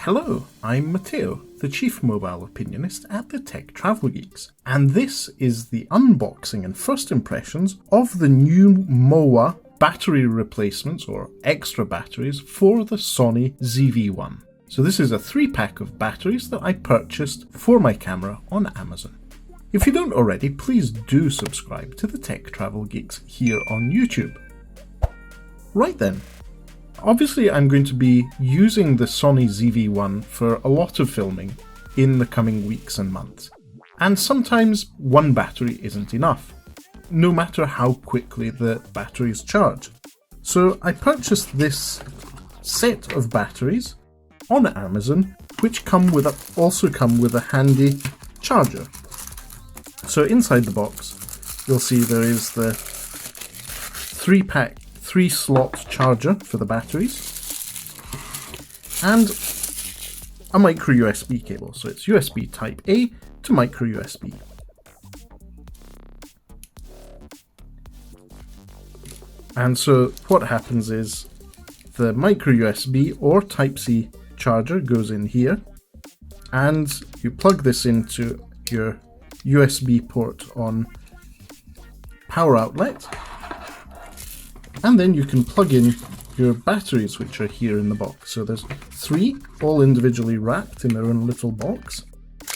Hello, I'm Matteo, the Chief Mobile Opinionist at the Tech Travel Geeks, and this is the unboxing and first impressions of the NEWMOWA battery replacements or extra batteries for the SONY ZV-1. So this is a 3-pack of batteries that I purchased for my camera on Amazon. If you don't already, please do subscribe to the Tech Travel Geeks here on YouTube. Right then. Obviously, I'm going to be using the SONY ZV-1 for a lot of filming in the coming weeks and months. And sometimes one battery isn't enough, no matter how quickly the batteries charge. So I purchased this set of batteries on Amazon, which also come with a handy charger. So inside the box, you'll see there is the 3-slot charger for the batteries and a micro USB cable. So it's USB type A to micro USB. And so what happens is the micro USB or type C charger goes in here and you plug this into your USB port on power outlet. And then you can plug in your batteries, which are here in the box. So there's 3, all individually wrapped in their own little box.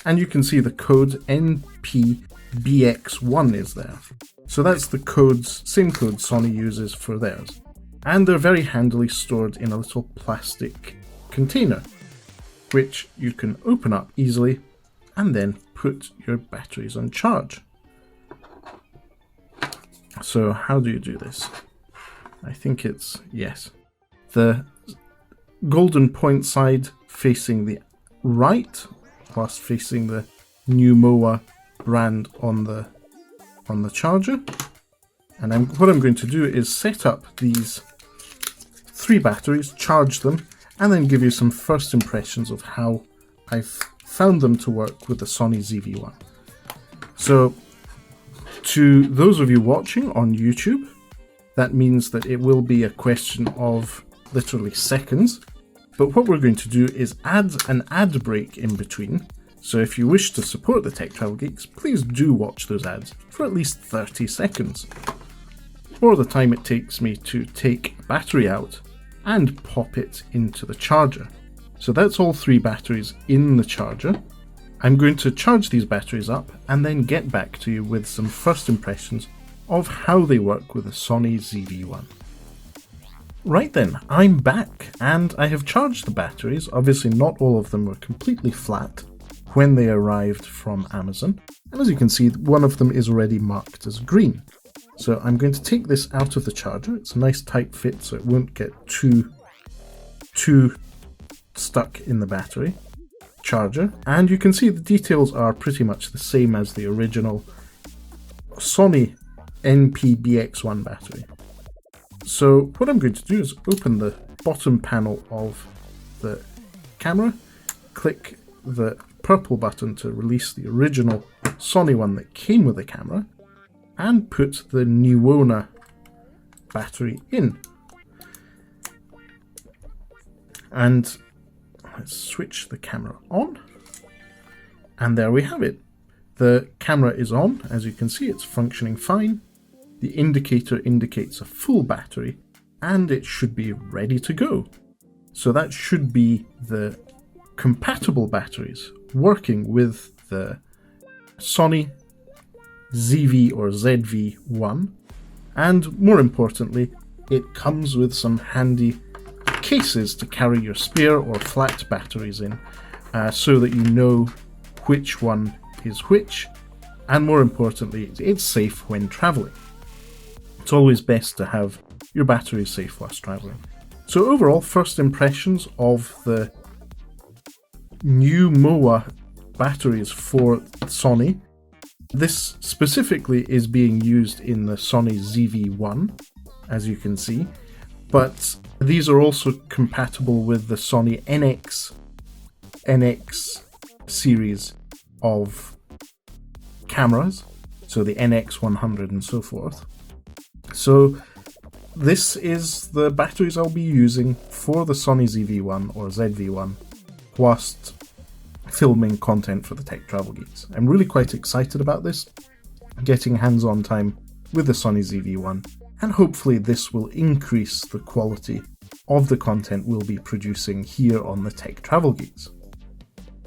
And you can see the code NP-BX1 is there. So that's the same code Sony uses for theirs. And they're very handily stored in a little plastic container, which you can open up easily and then put your batteries on charge. So how do you do this? I think it's, yes, the golden point side facing the right, plus facing the NEWMOWA brand on the charger. And what I'm going to do is set up these 3 batteries, charge them, and then give you some first impressions of how I've found them to work with the SONY ZV-1. So, to those of you watching on YouTube, that means that it will be a question of literally seconds. But what we're going to do is add an ad break in between. So if you wish to support the Tech Travel Geeks, please do watch those ads for at least 30 seconds. Or the time it takes me to take a battery out and pop it into the charger. So that's all 3 batteries in the charger. I'm going to charge these batteries up and then get back to you with some first impressions of how they work with the SONY ZV-1. Right then, I'm back and I have charged the batteries. Obviously not all of them were completely flat when they arrived from Amazon. And as you can see, one of them is already marked as green. So I'm going to take this out of the charger. It's a nice tight fit so it won't get too stuck in the battery charger. And you can see the details are pretty much the same as the original SONY NP-BX1 battery. So what I'm going to do is open the bottom panel of the camera, click the purple button to release the original Sony one that came with the camera, and put the NEWMOWA battery in. And let's switch the camera on, and there we have it. The camera is on, as you can see, it's functioning fine. The indicator indicates a full battery, and it should be ready to go. So that should be the compatible batteries working with the SONY ZV or ZV-1, and more importantly, it comes with some handy cases to carry your spare or flat batteries in, so that you know which one is which, and more importantly, it's safe when traveling. It's always best to have your batteries safe whilst traveling. So overall, first impressions of the NEWMOWA batteries for Sony. This specifically is being used in the SONY ZV-1, as you can see, but these are also compatible with the Sony NX series of cameras, so the NX100 and so forth. So this is the batteries I'll be using for the SONY ZV-1 or ZV-1 whilst filming content for the Tech Travel Geeks. I'm really quite excited about this, getting hands-on time with the SONY ZV-1, and hopefully this will increase the quality of the content we'll be producing here on the Tech Travel Geeks.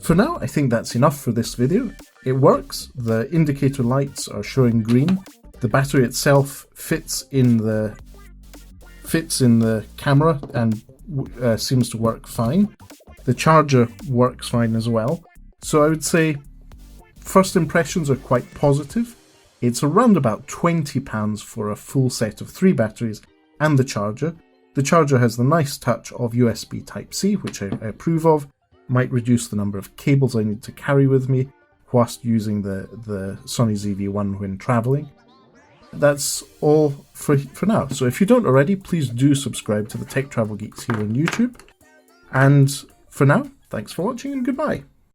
For now, I think that's enough for this video. It works, the indicator lights are showing green, the battery itself fits in the camera and seems to work fine. The charger works fine as well. So I would say first impressions are quite positive. It's around about £20 for a full set of 3 batteries and the charger. The charger has the nice touch of USB Type-C, which I approve of. Might reduce the number of cables I need to carry with me whilst using the SONY ZV-1 when traveling. That's all for now. So if you don't already, please do subscribe to the Tech Travel Geeks here on YouTube. And for now, thanks for watching and goodbye.